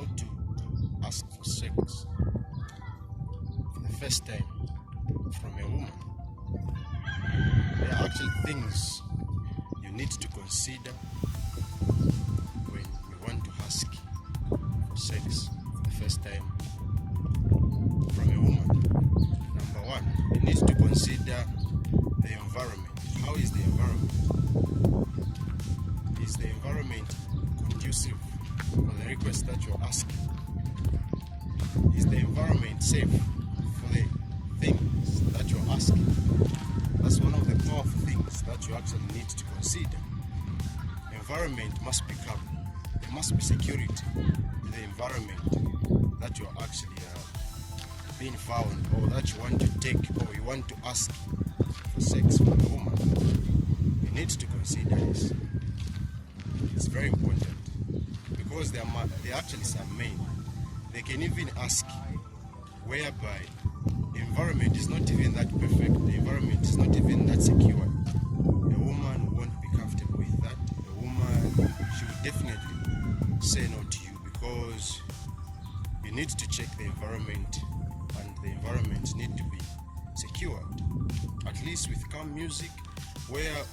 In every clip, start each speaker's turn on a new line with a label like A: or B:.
A: how to ask for sex for the first time from a woman. There are actually things you need to consider when you want to ask for sex for the first time from a woman. Number one, you need to consider the environment. How is the environment? Is the environment conducive for the request that you're asking? Is the environment safe for the things that you're asking? That's one of the powerful things that you actually need to consider. The environment must be calm. There must be security in the environment that you're actually being found, or that you want to take, or you want to ask for sex from a woman. You need to consider this. It's very important, because there are actually some men, they can even ask whereby the environment is not even that perfect, the environment is not even that secure. The woman won't be comfortable with that. The woman, she will definitely say no to you, because you need to check the environment, and the environment need to be secured, at least with calm music, where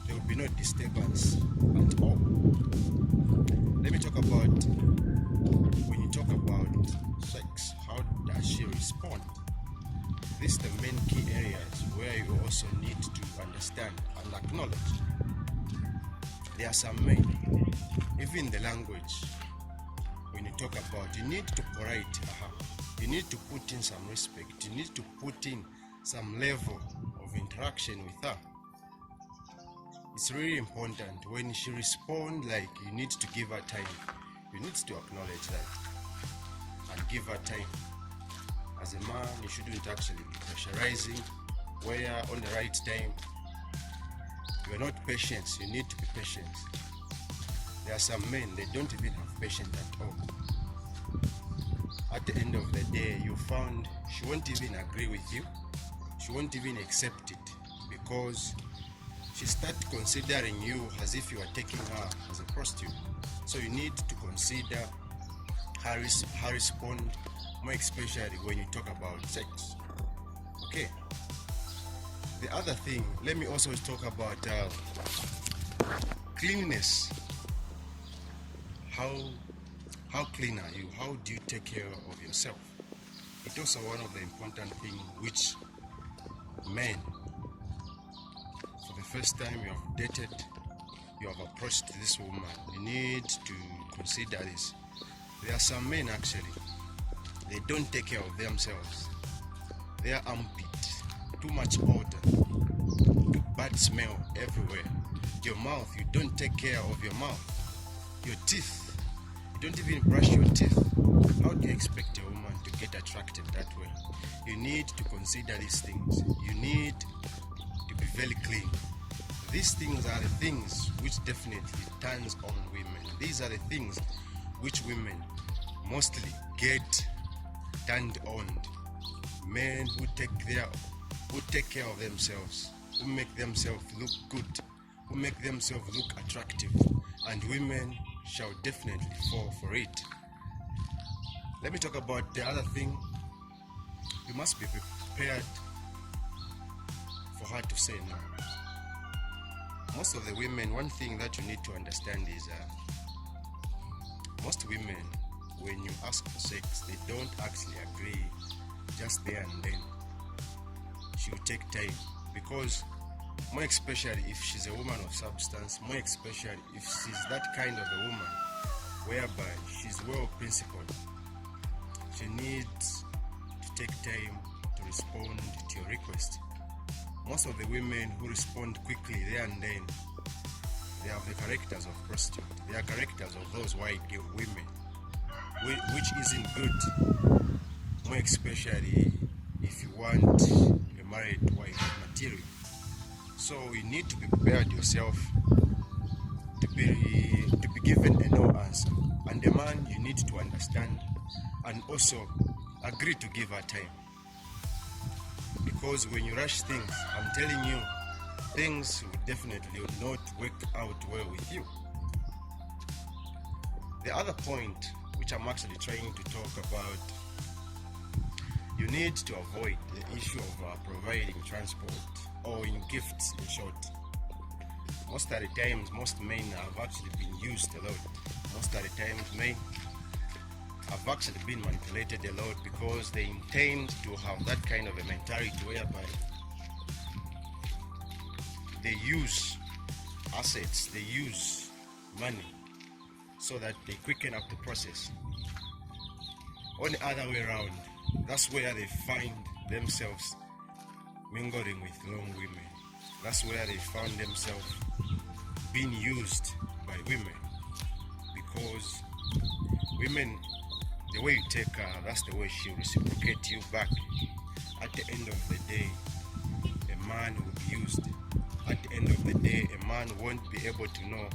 A: there will be no disturbance at all. Let me talk about, when you talk about sex, how does she respond? These are the main key areas where you also need to understand and acknowledge. There are some men, even the language, when you talk about, you need to polite her. You need to put in some respect. You need to put in some level of interaction with her. It's really important. When she responds, like, you need to give her time. You need to acknowledge that and give her time. As a man, you shouldn't actually be pressurizing, where on the right time, you're not patient. You need to be patient. There are some men, they don't even have patience at all. At the end of the day, you found she won't even agree with you. She won't even accept it, because she starts considering you as if you are taking her as a prostitute. So you need to consider her respond, more especially when you talk about sex. Okay. The other thing, let me also talk about cleanliness. How clean are you? How do you take care of yourself? It's also one of the important things which men, for the first time you have dated, you have approached this woman, you need to consider this. There are some men actually, they don't take care of themselves. Their armpit, too much odor, too bad smell everywhere. Your mouth, you don't take care of your mouth. Your teeth, you don't even brush your teeth. How do you expect a woman to get attracted that way? You need to consider these things. You need to be very clean. These things are the things which definitely turns on women. These are the things which women mostly get turned on. Men who take care of themselves, who make themselves look good, who make themselves look attractive, and women shall definitely fall for it. Let me talk about the other thing. You must be prepared for her to say no. Most of the women, one thing that you need to understand is most women, when you ask for sex, they don't actually agree just there and then. She will take time, because more especially if she's a woman of substance, more especially if she's that kind of a woman whereby she's well principled, she needs to take time to respond to your request. Most of the women who respond quickly there and then, they have the characters of prostitute. They are characters of those white women, which isn't good, more especially if you want a married wife material. So you need to be prepared yourself to be given a no answer. And the man, you need to understand and also agree to give her time. Because when you rush things, I'm telling you, things will definitely not work out well with you. The other point which I'm actually trying to talk about, you need to avoid the issue of providing transport or in gifts, in short. Most of the times, most men have actually been used a lot. Most of the times, men have actually been manipulated a lot because they intend to have that kind of a mentality whereby they use assets, they use money so that they quicken up the process. On the other way around, that's where they find themselves mingling with wrong women. That's where they found themselves being used by women, because women, the way you take her, that's the way she'll reciprocate you back. At the end of the day, a man will be used. At the end of the day, a man won't be able to know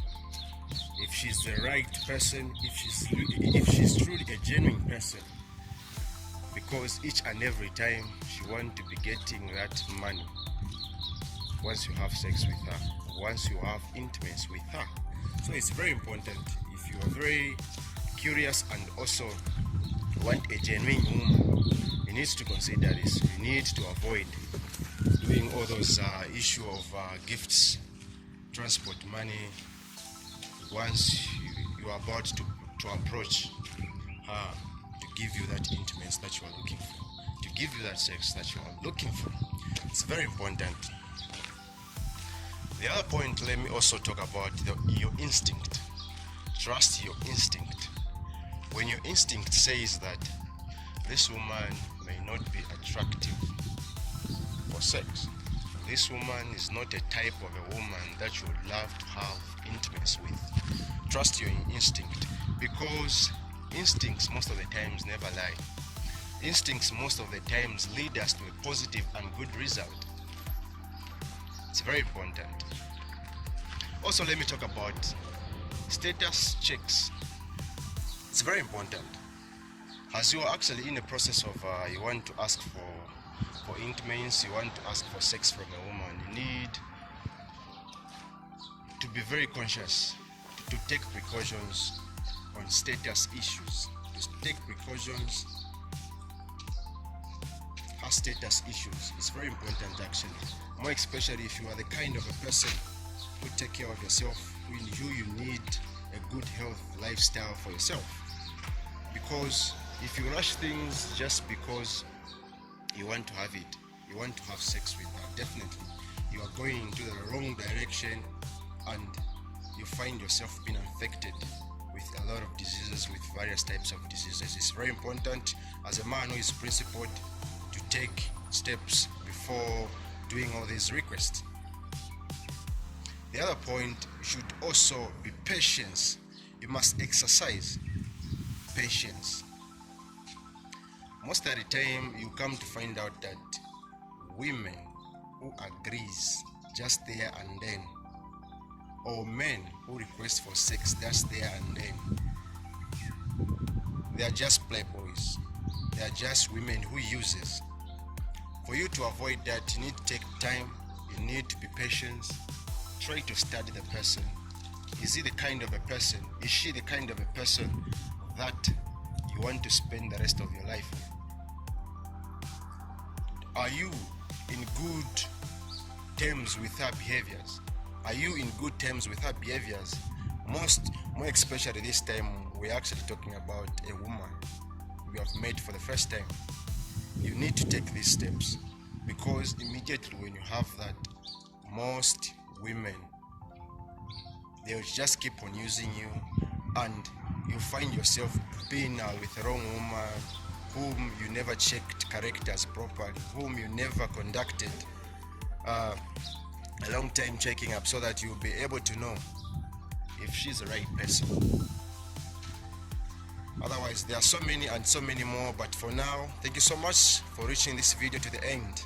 A: if she's the right person, if she's truly a genuine person, because each and every time she wants to be getting that money once you have sex with her, once you have intimacy with her. So it's very important, if you are very curious and also want a genuine woman, you need to consider this. You need to avoid doing all those issue of gifts, transport money, once you are about to approach her to give you that intimacy that you are looking for, to give you that sex that you are looking for. It's very important. The other point, let me also talk about your instinct. Trust your instinct. When your instinct says that this woman may not be attractive for sex, this woman is not a type of a woman that you would love to have intimacy with, trust your instinct, because instincts most of the times never lie. Instincts most of the times lead us to a positive and good result. It's very important. Also, let me talk about status checks. It's very important. As you are actually in the process of you want to ask for intimacy, you want to ask for sex from a woman, you need to be very conscious, to take precautions on status issues, to take precautions as status issues. It's very important actually, more especially if you are the kind of a person who take care of yourself, who you need a good health lifestyle for yourself. Because if you rush things just because you want to have it, you want to have sex with her, definitely you are going into the wrong direction and you find yourself being infected with a lot of diseases, with various types of diseases. It's very important as a man who is principled to take steps before doing all these requests. The other point should also be patience. You must exercise patience. Most of the time you come to find out that women who agrees just there and then, or men who request for sex just there and then, they are just playboys. They are just women who uses. For you to avoid that, you need to take time, you need to be patient. Try to study the person. Is he the kind of a person? Is she the kind of a person that you want to spend the rest of your life with? Are you in good terms with her behaviors? Are you in good terms with her behaviors? More especially this time, we're actually talking about a woman we have met for the first time. You need to take these steps, because immediately when you have that, most women, they'll just keep on using you, and you find yourself being with the wrong woman whom you never checked characters properly, whom you never conducted a long time checking up so that you'll be able to know if she's the right person. Otherwise, there are so many and so many more, but for now, thank you so much for reaching this video to the end.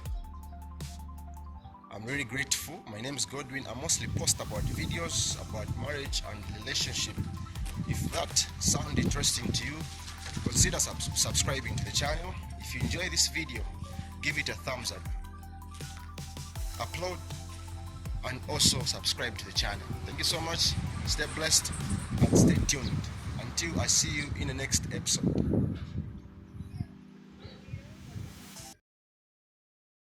A: I'm really grateful. My name is Godwin. I mostly post about videos about marriage and relationship. If that sounds interesting to you, consider subscribing to the channel. If you enjoy this video, give it a thumbs up, upload, and also subscribe to the channel. Thank you so much. Stay blessed and stay tuned. Until I see you in the next episode.